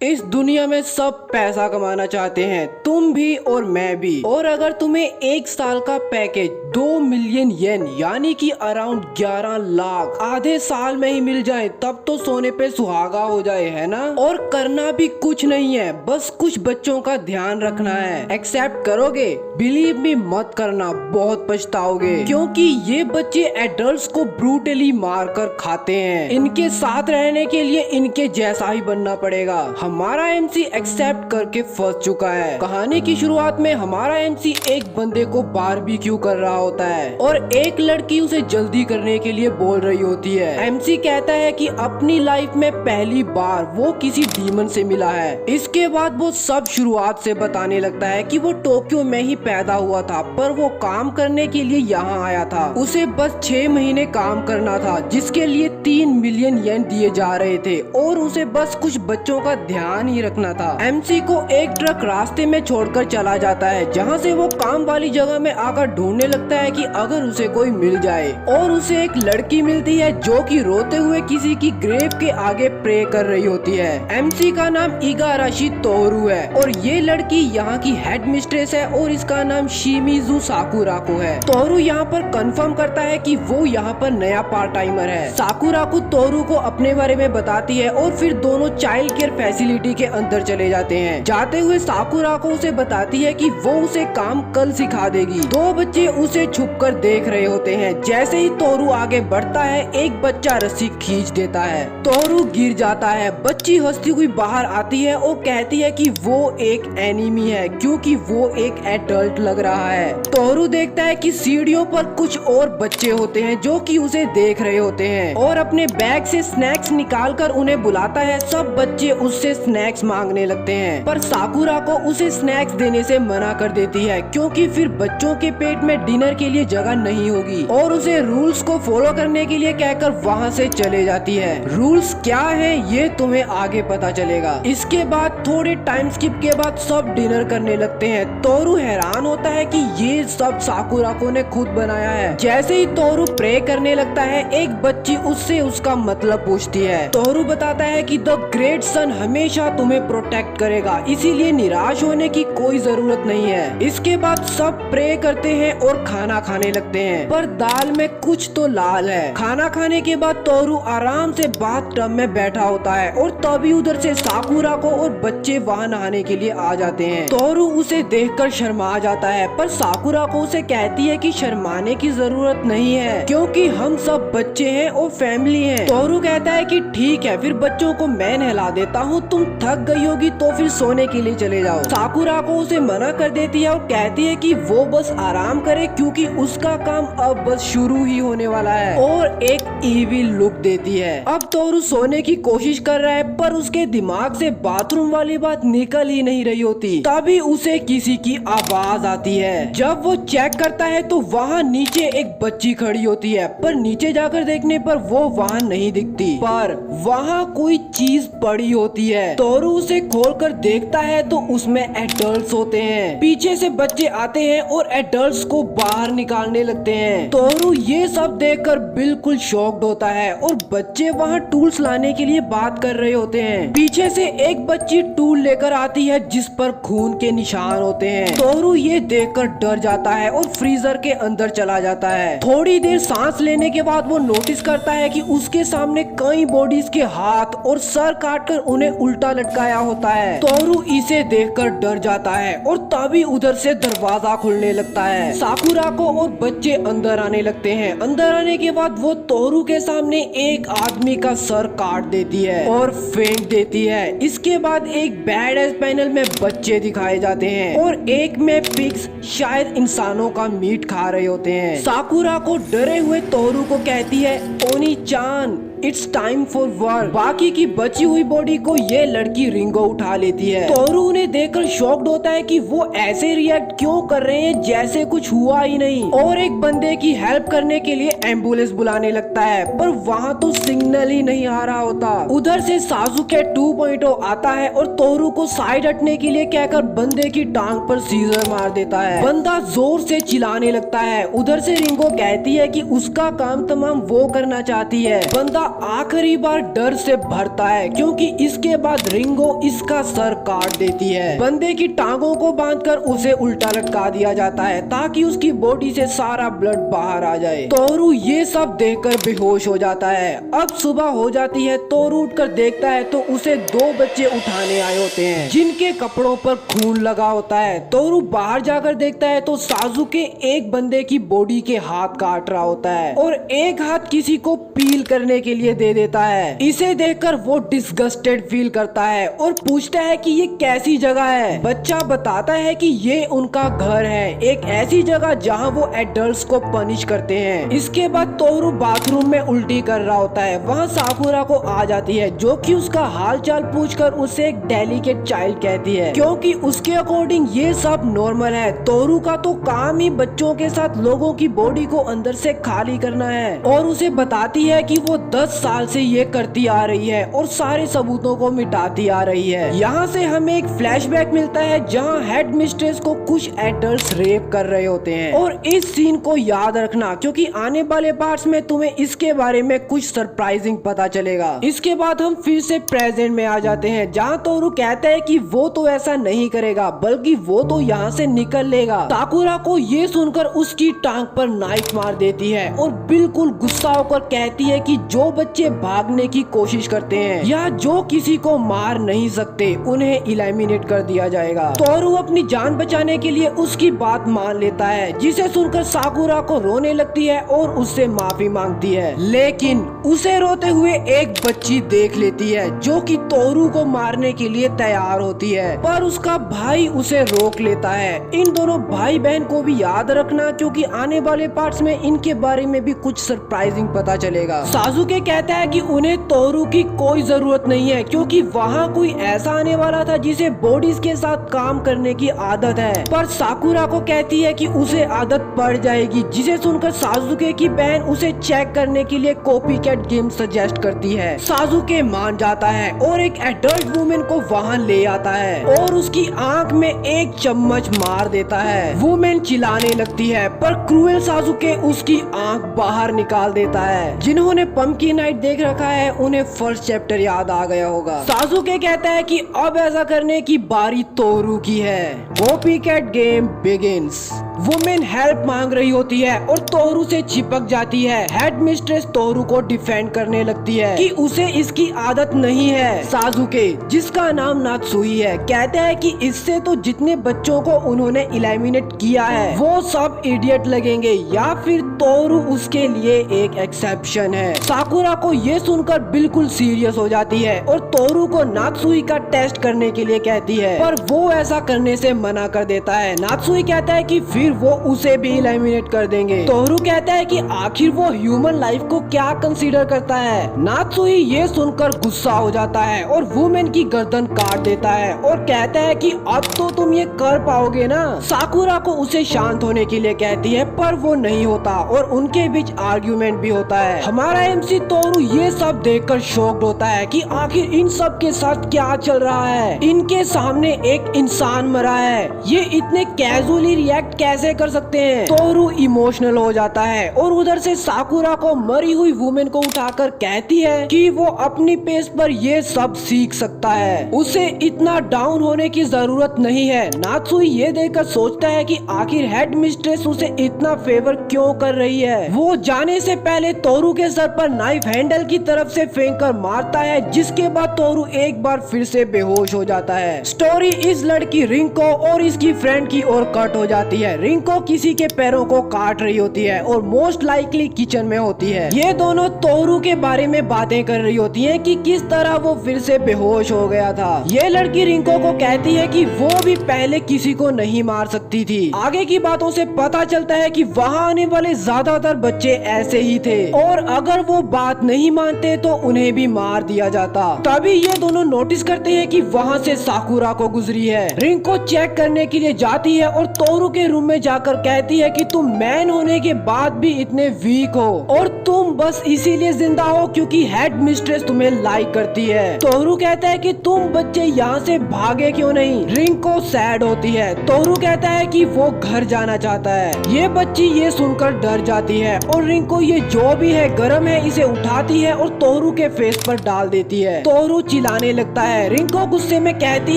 इस दुनिया में सब पैसा कमाना चाहते हैं, तुम भी और मैं भी। और अगर तुम्हें एक साल का पैकेज 2 मिलियन येन यानी कि अराउंड 11 लाख आधे साल में ही मिल जाए तब तो सोने पे सुहागा हो जाए, है ना। और करना भी कुछ नहीं है, बस कुछ बच्चों का ध्यान रखना है। एक्सेप्ट करोगे? बिलीव मी, मत करना, बहुत पछताओगे, क्योंकि ये बच्चे एडल्ट्स को ब्रूटली मार कर खाते हैं। इनके साथ रहने के लिए इनके जैसा ही बनना पड़ेगा। हमारा एमसी एक्सेप्ट करके फंस चुका है। कहानी की शुरुआत में हमारा एमसी एक बंदे को बारबेक्यू कर रहा होता है और एक लड़की उसे जल्दी करने के लिए बोल रही होती है। एमसी कहता है कि अपनी लाइफ में पहली बार वो किसी डीमन से मिला है। इसके बाद वो सब शुरुआत से बताने लगता है कि वो टोक्यो में ही पैदा हुआ था, पर वो काम करने के लिए यहाँ आया था। उसे बस 6 महीने काम करना था, जिसके लिए 3 मिलियन येन दिए जा रहे थे और उसे बस कुछ बच्चों का ध्यान ही रखना था। एमसी को एक ट्रक रास्ते में छोड़कर चला जाता है, जहाँ से वो काम वाली जगह में आकर ढूंढने लगता है कि अगर उसे कोई मिल जाए। और उसे एक लड़की मिलती है जो कि रोते हुए किसी की ग्रेव के आगे प्रे कर रही होती है। एमसी का नाम इगाराशी तोरू है और ये लड़की यहाँ की हेड मिस्ट्रेस है और इसका नाम शिमिजू साकुराको है। तोरू यहाँ पर कंफर्म करता है कि वो यहाँ पर नया पार्ट टाइमर है। साकुराको तोरू को अपने बारे में बताती है और फिर दोनों चाइल्ड केयर फैसिलिटी के अंदर चले जाते हैं। जाते हुए साकुराको उसे बताती है कि वो उसे काम कल सिखा देगी। 2 बच्चे उसे छुपकर देख रहे होते हैं। जैसे ही तोरू आगे बढ़ता है, एक बच्चा रस्सी खींच देता है। तोरू गिर जाता है। बच्ची हंसती हुई बाहर आती है और कहती है कि वो एक एनिमी है क्योंकि वो एक एडल्ट लग रहा है। तोरू देखता है कि सीढ़ियों पर कुछ और बच्चे होते हैं जो कि उसे देख रहे होते हैं और अपने बैग से स्नैक्स निकालकर उन्हें बुलाता है। सब बच्चे उससे स्नैक्स मांगने लगते हैं, पर साकुराको उसे स्नैक्स देने से मना कर देती है क्योंकि फिर बच्चों के पेट में डिनर के लिए जगह नहीं होगी और उसे रूल्स को फॉलो करने के लिए कहकर वहाँ से चले जाती है। रूल्स क्या है ये तुम्हें आगे पता चलेगा। इसके बाद थोड़े टाइम स्किप के बाद सब डिनर करने लगते हैं। तोरू हैरान होता है कि ये सब साकुराको ने खुद बनाया है। जैसे ही तोरू प्रे करने लगता है, एक बच्ची उससे उसका मतलब पूछती है। तोरू बताता है कि द ग्रेट सन हमेशा तुम्हें प्रोटेक्ट करेगा, इसीलिए निराश होने की कोई जरूरत नहीं है। इसके बाद सब प्रे करते हैं और खाना खाने लगते हैं, पर दाल में कुछ तो लाल है। खाना खाने के बाद तोरू आराम से बाथ टब में बैठा होता है और तभी उधर से साकुराको और बच्चे वहाँ नहाने के लिए आ जाते हैं। तोरू उसे देखकर शर्मा जाता है, पर साकुराको उसे कहती है कि शर्माने की जरूरत नहीं है क्योंकि हम सब बच्चे हैं और फैमिली हैं। तोरू कहता है कि ठीक है, फिर बच्चों को मैं नहला देता हूँ, तुम थक गई होगी तो फिर सोने के लिए चले जाओ। साकुराको उसे मना कर देती है और कहती है कि वो बस आराम करे क्योंकि उसका काम अब बस शुरू ही होने वाला है, और एक इविल लुक देती है। अब तोरू सोने की कोशिश कर रहा है, पर उसके दिमाग से बाथरूम वाली बात निकल ही नहीं रही होती। तभी उसे किसी की आवाज आती है। जब वो चेक करता है तो वहाँ नीचे एक बच्ची खड़ी होती है, पर नीचे जाकर देखने पर वो वहाँ नहीं दिखती, पर वहाँ कोई चीज पड़ी होती है। तोरू उसे खोलकर देखता है तो उसमें एडल्ट्स होते हैं। पीछे से बच्चे आते हैं और एडल्ट्स को बाहर निकालने लगते हैं। तोरू ये सब देखकर बिल्कुल शॉक्ड होता है और बच्चे वहाँ टूल्स लाने के लिए बात कर रहे होते हैं। पीछे से एक बच्ची टूल लेकर आती है जिस पर खून के निशान होते हैं। तोरू ये देखकर डर जाता है और फ्रीजर के अंदर चला जाता है। थोड़ी देर सांस लेने के बाद वो नोटिस करता है कि उसके सामने कई बॉडीज के हाथ और सर काटकर उन्हें उल्टा लटकाया होता है। तोरू इसे देखकर डर जाता है और तभी उधर से दरवाजा खुलने लगता है। साकुराको और बच्चे अंदर आने लगते हैं। अंदर आने के बाद वो तोरू के सामने एक आदमी का सर काट देती है और फेंक देती है। इसके बाद एक बैड एस पैनल में बच्चे दिखाए जाते हैं और एक में पिग्स शायद इंसानों का मीट खा रहे होते हैं। साकुराको डरे हुए तोरू को कहती है, ओनी चान इट्स टाइम फॉर वर्क। बाकी की बची हुई बॉडी को ये लड़की रिंगो उठा लेती है। तोरू उन्हें देखकर शॉक्ड होता है कि वो ऐसे रिएक्ट क्यों कर रहे हैं जैसे कुछ हुआ ही नहीं, और एक बंदे की हेल्प करने के लिए एम्बुलेंस बुलाने लगता है, पर वहाँ तो सिग्नल ही नहीं आ रहा होता। उधर से सासुके 2.0 आता है और तोरू को साइड हटने के लिए कहकर बंदे की टांग पर सीजर मार देता है। बंदा जोर से चिल्लाने लगता है। उधर से रिंगो कहती है कि उसका काम तमाम वो करना चाहती है। बंदा आखिरी बार डर से भरता है क्योंकि इसके बाद रिंगो इसका सर काट देती है। बंदे की टांगों को बांधकर उसे उल्टा लटका दिया जाता है ताकि उसकी बॉडी से सारा ब्लड बाहर आ जाए। तोरू ये सब देखकर बेहोश हो जाता है। अब सुबह हो जाती है। तोरू उठकर देखता है तो उसे 2 बच्चे उठाने आए होते हैं जिनके कपड़ों पर खून लगा होता है। तोरू बाहर जाकर देखता है तो साजुके एक बंदे की बॉडी के हाथ काट रहा होता है और एक हाथ किसी को पील करने के लिए दे देता है। इसे देखकर वो डिस्गस्टेड फील करता है और पूछता है कि ये कैसी जगह है। बच्चा बताता है कि ये उनका घर है, एक ऐसी जगह जहाँ वो एडल्ट्स को पनिश करते हैं। इसके बाद तोरू बाथरूम में उल्टी कर रहा होता है। वहाँ साकुरा को आ जाती है जो कि उसका हाल चाल पूछकर उसे एक डेलिकेट चाइल्ड कहती है क्योंकि उसके अकॉर्डिंग ये सब नॉर्मल है। तोरू का तो काम ही बच्चों के साथ लोगों की बॉडी को अंदर से खाली करना है और उसे बताती है कि वो 10 साल से ये करती आ रही है और सारे सबूतों को मिटाती आ रही है। यहाँ से हमें एक फ्लैशबैक मिलता है जहाँ हेड मिस्ट्रेस को कुछ एडल्ट्स रेप कर रहे होते हैं और इस सीन को याद रखना क्योंकि आने वाले पार्ट्स में तुम्हें इसके बारे में कुछ सरप्राइजिंग पता चलेगा। इसके बाद हम फिर से प्रेजेंट में आ जाते हैं जहाँ तोरू कहता है कि वो तो ऐसा नहीं करेगा बल्कि वो तो यहाँ से निकल लेगा। साकुरा को ये सुनकर उसकी टांग पर नाइफ मार देती है और बिल्कुल गुस्सा होकर कहती है कि जो बच्चे भागने की कोशिश करते हैं या जो किसी को मार नहीं सकते उन्हें इलिमिनेट कर दिया जाएगा। तोरू अपनी जान बचाने के लिए उसकी बात मान लेता है जिसे सुनकर साकुरा को रोने लगती है और उससे माफी मांगती है। लेकिन उसे रोते हुए एक बच्ची देख लेती है जो कि तोरू को मारने के लिए तैयार होती है पर उसका भाई उसे रोक लेता है। इन दोनों भाई बहन को भी याद रखना क्योंकि आने वाले पार्ट्स में इनके बारे में भी कुछ सरप्राइजिंग पता चलेगा। साजुके कहता है कि उन्हें तोरू की कोई जरूरत नहीं है क्योंकि वहाँ कोई ऐसा आने वाला था जिसे बॉडीज के साथ काम करने की आदत है पर साकुरा को कहती है कि उसे आदत पड़ जाएगी जिसे सुनकर साजुके की बहन उसे चेक करने के लिए कॉपी कैट गेम सजेस्ट करती है। साजुके मान जाता है और एक एडल्ट वुमेन को वहाँ ले आता है और उसकी आंख में एक चम्मच मार देता है। वुमेन चिल्लाने लगती है पर क्रूएल साजुके उसकी आंख बाहर निकाल देता है। जिन्होंने पंपकिन नाइट देख रखा है उन्हें फर्स्ट चैप्टर याद आ गया होगा। साजुके कहता है कि अब ऐसा करने की बारी तोरू की है। Copy cat game begins. Women help मांग रही होती है और तोरू से चिपक जाती है। हेड मिस्ट्रेस तोरू को डिफेंड करने लगती है कि उसे इसकी आदत नहीं है। साजुके जिसका नाम नात्सुई है कहता है कि इससे तो जितने बच्चों को उन्होंने इलिमिनेट किया है वो सब इडियट लगेंगे या फिर तोरू उसके लिए एक एक्सेप्शन है। साकुरा को ये सुनकर बिल्कुल सीरियस हो जाती है और तोरू को नात्सुई का टेस्ट करने के लिए कहती है पर वो ऐसा करने से मना कर देता है। नात्सुई कहता है कि फिर वो उसे भी इलिमिनेट कर देंगे। तोरू कहता है कि आखिर वो ह्यूमन लाइफ को क्या कंसीडर करता है। नात्सुई ये सुनकर गुस्सा हो जाता है और वुमेन की गर्दन काट देता है और कहता है कि अब तो तुम ये कर पाओगे ना। साकुरा को उसे शांत होने के लिए कहती है पर वो नहीं होता और उनके बीच आर्ग्यूमेंट भी होता है। हमारा एमसी तोरू ये सब देखकर शॉक्ड होता है कि आखिर इन सब के साथ क्या चल रहा है। इनके सामने एक इंसान मरा है, ये इतने कैजुअली रिएक्ट कैसे कर सकते हैं। तोरू इमोशनल हो जाता है और उधर से साकुरा को मरी हुई वुमेन को उठाकर कहती है कि वो अपनी पेस पर ये सब सीख सकता है, उसे इतना डाउन होने की जरूरत नहीं है। नात्सुई ये देखकर सोचता है कि आखिर हेड मिस्ट्रेस उसे इतना फेवर क्यों कर रही है। वो जाने से पहले तोरू के सर पर नाइफ हैंडल की तरफ से फेंक कर मारता है जिसके बाद तोरू एक बार फिर से बेहोश हो जाता है। स्टोरी इस लड़की रिंको और इसकी फ्रेंड की ओर कट हो जाती है। रिंको किसी के पैरों को काट रही होती है और मोस्ट लाइकली किचन में होती है। ये दोनों तोरू के बारे में बातें कर रही होती हैं कि किस तरह वो फिर से बेहोश हो गया था। ये लड़की रिंको को कहती है कि वो भी पहले किसी को नहीं मार सकती थी। आगे की बातों से पता चलता है कि वहाँ आने वाले ज्यादातर बच्चे ऐसे ही थे और अगर वो बात नहीं मानते तो उन्हें भी मार दिया जाता। तभी ये दोनों नोटिस करते हैं कि वहाँ से साकुरा को गुजरी है। रिंको चेक करने के लिए जाती है और तोरू के रूम में में जाकर कहती है कि तुम मैन होने के बाद भी इतने वीक हो और तुम बस इसीलिए जिंदा हो क्योंकि हेड मिस्ट्रेस तुम्हें लाइक करती है। तोहरू कहता है कि तुम बच्चे यहाँ से भागे क्यों नहीं। रिंको सैड होती है। तोहरू कहता है कि वो घर जाना चाहता है। ये बच्ची ये सुनकर डर जाती है और रिंको ये जो भी है गरम है इसे उठाती है और तोहरू के फेस पर डाल देती है। तोहरू चिल्लाने लगता है। रिंको गुस्से में कहती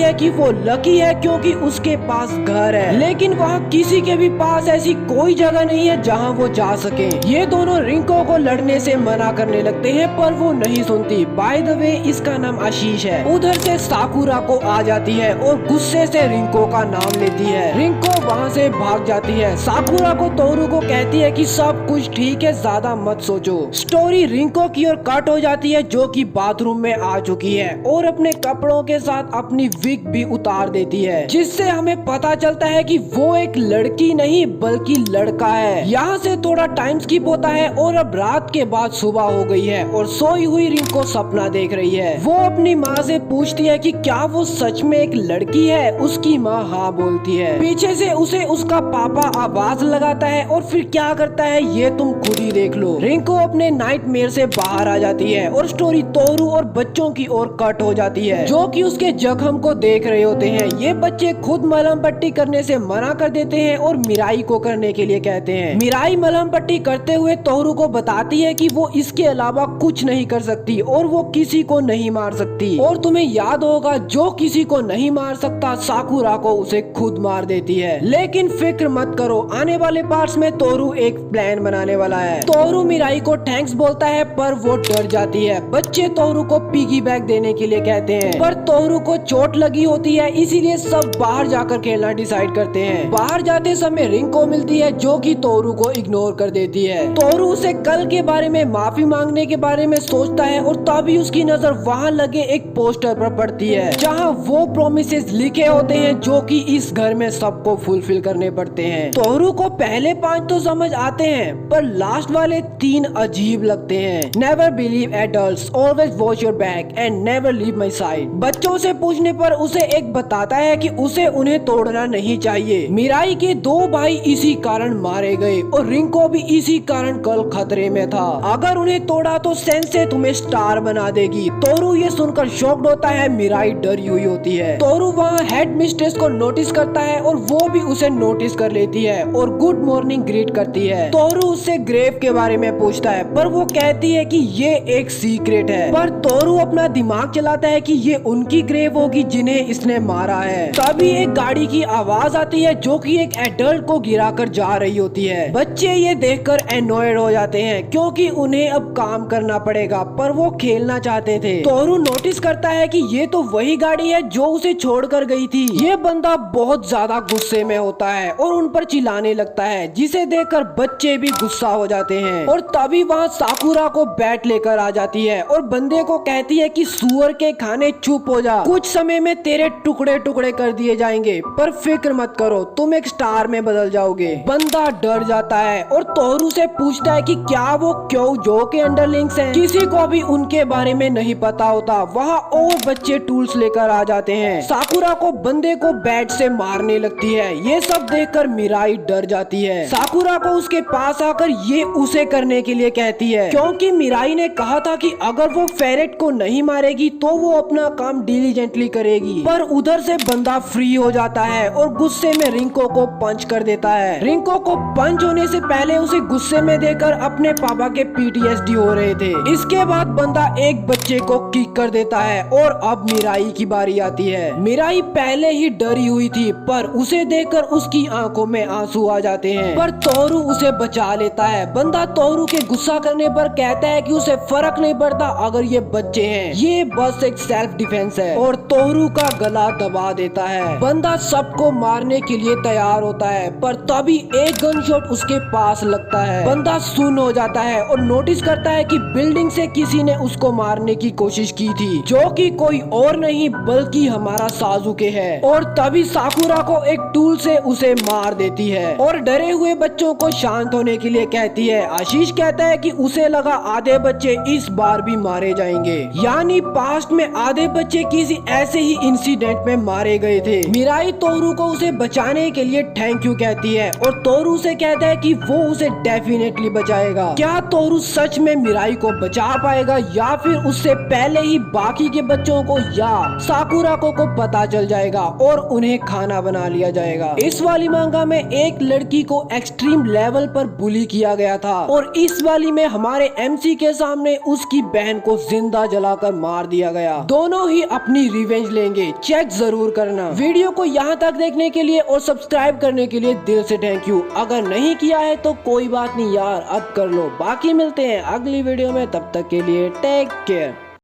है कि वो लकी है क्योंकि उसके पास घर है, लेकिन वहाँ किसी के भी पास ऐसी कोई जगह नहीं है जहाँ वो जा सके। ये दोनों रिंको को लड़ने से मना करने लगते हैं पर वो नहीं सुनती। बाय द वे इसका नाम आशीष है। उधर से साकुरा को आ जाती है और गुस्से से रिंको का नाम लेती है। रिंको वहाँ से भाग जाती है। साकुरा को तोरू को कहती है कि सब कुछ ठीक है, ज्यादा मत सोचो। स्टोरी रिंको की ओर कट हो जाती है जो कि बाथरूम में आ चुकी है और अपने कपड़ों के साथ अपनी विग भी उतार देती है, जिससे हमें पता चलता है कि वो एक लड़की नहीं बल्कि लड़का है। यहाँ से थोड़ा टाइम स्किप होता है और अब रात के बाद सुबह हो गई है और सोई हुई रिंको सपना देख रही है। वो अपनी माँ से पूछती है कि क्या वो सच में एक लड़की है। उसकी माँ हाँ बोलती है। पीछे से उसे उसका पापा आवाज लगाता है और फिर क्या करता है ये तुम खुद ही देख लो। रिंको अपने नाइटमेयर से बाहर आ जाती है और स्टोरी तोरू और बच्चों की ओर कट हो जाती है जो कि उसके जख्म को देख रहे होते हैं। ये बच्चे खुद मलहम पट्टी करने से मना कर देते हैं और मिराई को करने के लिए कहते हैं। मिराई मलहम पट्टी करते हुए तोरू को बताती है कि वो इसके अलावा कुछ नहीं कर सकती और वो किसी को नहीं मार सकती। और तुम्हें याद होगा जो किसी को नहीं मार सकता साकुरा को उसे खुद मार देती है। लेकिन फिक्र मत करो, आने वाले पार्ट्स में तोरू एक प्लान बनाने वाला है। तोरू मिराई को थैंक्स बोलता है पर वो डर जाती है। बच्चे तोरू को पिगी बैग देने के लिए कहते हैं पर तोरू को चोट लगी होती है, इसीलिए सब बाहर जाकर खेलना डिसाइड करते हैं। बाहर जाते समय रिंको मिलती है जो कि तोरू को इग्नोर कर देती है। तोरू उसे कल के बारे में माफी मांगने के बारे में सोचता है और तभी उसकी नजर वहाँ लगे एक पोस्टर पर पड़ती है जहाँ वो प्रोमिसेस लिखे होते हैं जो कि इस घर में सबको फुलफिल करने पड़ते हैं। तोरू को पहले 5 तो समझ आते हैं पर लास्ट वाले 3 अजीब लगते हैं। Never believe adults, always watch your back and never leave my side. बच्चों से पूछने पर उसे एक बताता है कि उसे उन्हें तोड़ना नहीं चाहिए। मिराई के 2 भाई इसी कारण मारे गए और रिंको भी इसी कारण कल खतरे में था। अगर उन्हें तोड़ा तो सेंसे तुम्हें स्टार बना देगी। तोरू ये सुनकर शॉक्ड होता है। मिराई डरी हुई होती है। तोरू वहाँ हेड मिस्ट्रेस को नोटिस करता है और वो भी उसे नोटिस कर लेती है और गुड मॉर्निंग ग्रीट करती है। तोरू उससे ग्रेव के बारे में पूछता है पर वो कहती है कि ये एक सीक्रेट है। पर तोरू अपना दिमाग चलाता है कि ये उनकी ग्रेव होगी जिन्हें इसने मारा है। तभी एक गाड़ी की आवाज आती है जो कि एक एडल्ट को गिराकर जा रही होती है। बच्चे ये देखकर एनॉयड हो जाते हैं क्योंकि उन्हें अब काम करना पड़ेगा पर वो खेलना चाहते थे। तोरू नोटिस करता है कि ये तो वही गाड़ी है जो उसे छोड़कर गई थी। ये बंदा बहुत ज्यादा गुस्से में होता है और उन पर चिल्लाने लगता है जिसे देखकर बच्चे भी गुस्सा हो जाते हैं। और तभी वहाँ साकुरा को बैट लेकर आ जाती है और बंदे को कहती है कि सुअर के खाने चुप हो जा, कुछ समय में तेरे टुकड़े टुकड़े कर दिए जाएंगे पर फिक्र मत करो तुम एक स्टार में बदल जाओगे। बंदा डर जाता है और तोरू से पूछता है कि क्या वो क्यों जो के अंडरलिंग्स हैं। किसी को भी उनके बारे में नहीं पता होता। वहाँ और बच्चे टूल्स लेकर आ जाते हैं। साकुरा को बंदे को बैट से मारने लगती है। ये सब देखकर मिराई डर जाती है। साकुरा को उसके पास आकर ये उसे करने के लिए कहती है क्योंकि मिराई ने कहा था कि अगर वो फेरेट को नहीं मारेगी तो वो अपना काम डिलीजेंटली करेगी। पर उधर से बंदा फ्री हो जाता है और गुस्से में रिंको को पंच कर देता है। रिंको को पंच होने से पहले उसे गुस्से में देकर अपने पापा के PTSD हो रहे थे। इसके बाद बंदा एक बच्चे को किक कर देता है और अब मिराई की बारी आती है। मिराई पहले ही डरी हुई थी पर उसे देखकर उसकी आंखों में आंसू आ जाते हैं पर तोरू उसे बचा लेता है। बंदा तोरू के गुस्सा करने पर कहता है कि उसे फर्क नहीं पड़ता अगर ये बच्चे हैं, ये बस एक सेल्फ डिफेंस है और तोरू का गला दबा देता है। बंदा सबको मारने के लिए तैयार होता है पर तभी एक गन शॉट उसके पास लगता है। बंदा सुन हो जाता है और नोटिस करता है कि बिल्डिंग से किसी ने उसको मारने की कोशिश की थी, जो कि कोई और नहीं बल्कि हमारा साजुके है। और तभी साकुरा को एक टूल से उसे मार देती है और डरे हुए बच्चों को शांत होने के लिए कहती है। आशीष कहता है कि उसे लगा आधे बच्चे इस बार भी मारे जाएंगे, यानी पास्ट में आधे बच्चे किसी ऐसे ही इंसिडेंट में मारे गए थे। मिराई तोरू को उसे बचाने के लिए थैंक यू कहती है और तोरू से कहता है कि वो उसे डेफिनेटली बचाएगा। क्या तोरू सच में मिराई को बचा पाएगा या फिर उससे पहले ही बाकी के बच्चों को या साकुरा को पता चल जाएगा और उन्हें खाना बना लिया जाएगा। इस वाली मांगा में एक लड़की को एक्सट्रीम लेवल पर बुली किया गया था और इस वाली में हमारे एमसी के सामने उसकी बहन को जिंदा जलाकर मार दिया गया। दोनों ही अपनी रिवेंज लेंगे, चेक जरूर करना। वीडियो को यहाँ तक देखने के लिए और सब्सक्राइब करने के लिए दिल से थैंक यू। अगर नहीं किया है तो कोई बात नहीं यार, अब कर लो। बाकी मिलते हैं अगली वीडियो में, तब तक के लिए टेक केयर।